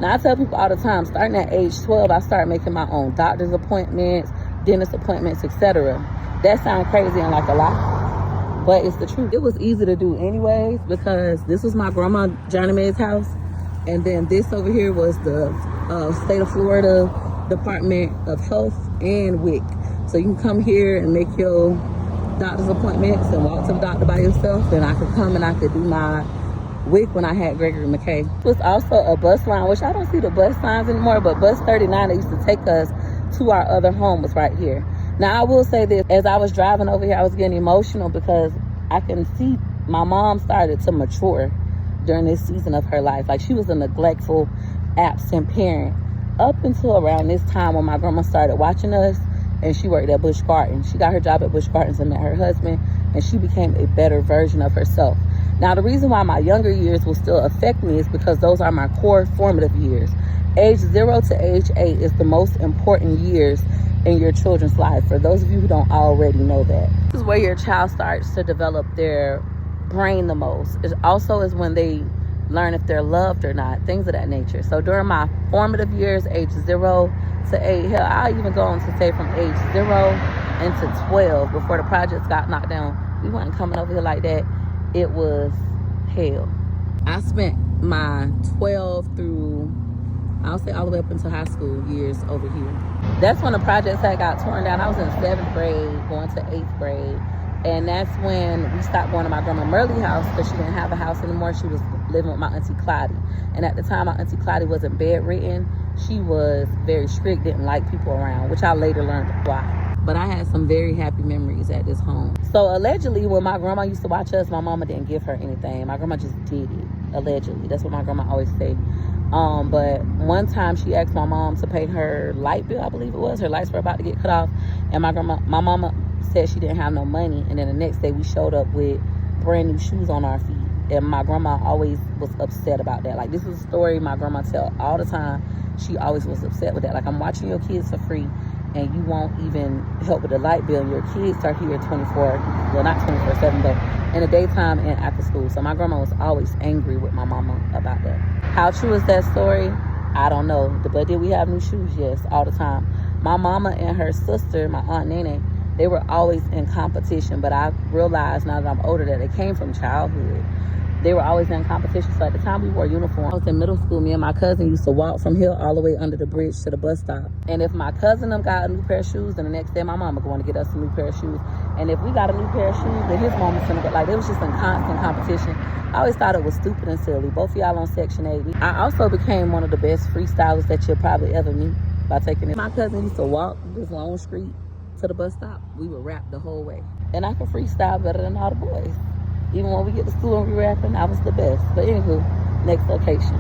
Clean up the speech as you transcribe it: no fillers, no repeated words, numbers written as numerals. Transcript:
Now, I tell people all the time, starting at age 12, I started making my own doctor's appointments, dentist appointments, etc. That sounds crazy and like a lie, but it's the truth. It was easy to do anyways because this was my grandma Johnny Mae's house, and then this over here was the state of Florida Department of Health and WIC. So you can come here and make your doctor's appointments and walk to the doctor by yourself, and I could come and I could do my WIC when I had Gregory McKay. It was also a bus line, which I don't see the bus signs anymore, but bus 39 that used to take us to our other home was right here. Now, I will say this, as I was driving over here, I was getting emotional because I can see my mom started to mature during this season of her life. Like, she was a neglectful, absent parent up until around this time when my grandma started watching us, and she worked at Busch Gardens. She got her job at Busch Gardens and met her husband, and she became a better version of herself. Now, the reason why my younger years will still affect me is because those are my core formative years. Age 0 to age 8 is the most important years in your children's life, for those of you who don't already know that. This is where your child starts to develop their brain the most. It also is when they learn if they're loved or not, things of that nature. So during my formative years, age 0 to 8, hell, I even go on to say from age 0 into 12, before the projects got knocked down, we wasn't coming over here like that. It was hell. I spent my 12 through, I'll say all the way up into high school years over here. That's when the projects had got torn down. I was in 7th grade, going to 8th grade. And that's when we stopped going to my grandma Merle's house because she didn't have a house anymore. She was living with my auntie Clottie. And at the time, my auntie Clottie wasn't bedridden. She was very strict, didn't like people around, which I later learned why. But I had some very happy memories at this home. So allegedly, when my grandma used to watch us, my mama didn't give her anything. My grandma just did it, allegedly. That's what my grandma always say. But one time she asked my mom to pay her light bill, I believe it was. Her lights were about to get cut off. And my mama said she didn't have no money. And then the next day we showed up with brand new shoes on our feet. And my grandma always was upset about that. Like, this is a story my grandma tell all the time. She always was upset with that. Like, I'm watching your kids for free, and you won't even help with the light bill. Your kids are here 24, well, not 24/7, but in the daytime and after school. So my grandma was always angry with my mama about that. How true is that story? I don't know. But did we have new shoes? Yes, all the time. My mama and her sister, my Aunt Nene, they were always in competition. But I realized now that I'm older that it came from childhood. They were always in competition. So at the time we wore uniforms. I was in middle school. Me and my cousin used to walk from here all the way under the bridge to the bus stop. And if my cousin got a new pair of shoes, then the next day my mama going to get us a new pair of shoes. And if we got a new pair of shoes, then his mama's gonna get, like, it was just in constant competition. I always thought it was stupid and silly. Both of y'all on Section 8. I also became one of the best freestylers that you'll probably ever meet by taking it. My cousin used to walk this long street to the bus stop. We would rap the whole way. And I could freestyle better than all the boys. Even when we get to school and we rapping, I was the best. But anywho, next location.